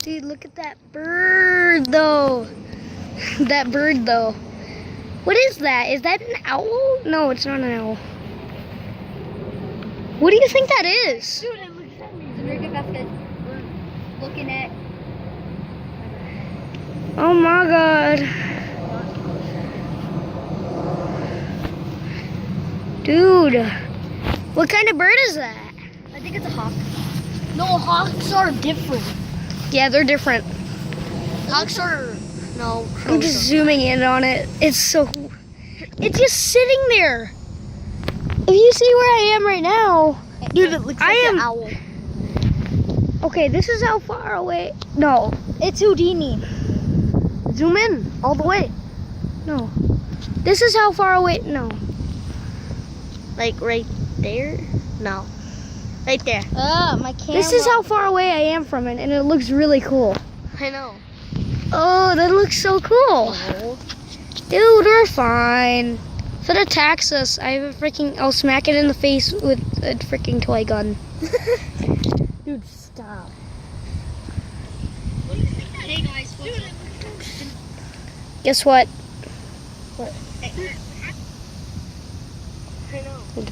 Dude, look at that bird, though. That bird, though. What is that? Is that an owl? No, it's not an owl. What do you think that is? Dude, it looks at me. It's American basket. We're looking at. Oh my god. Dude, what kind of bird is that? I think it's a hawk. No, hawks are different. Yeah, they're different. Hawks are. No. I'm just zooming in on it. It's it's just sitting there. If you see where I am right now, Dude, it looks like an owl. Okay, this is how far away. No, It's Houdini. zoom in all the way. No, this is how far away. No, Like right there? No. Right there. My camera. this is how far away I am from it, and it looks really cool. I know. Oh, that looks so cool. Dude, we're fine. If it attacks us, I'll smack it in the face with a freaking toy gun. Dude, stop. Hey guys, Guess what? I know. What?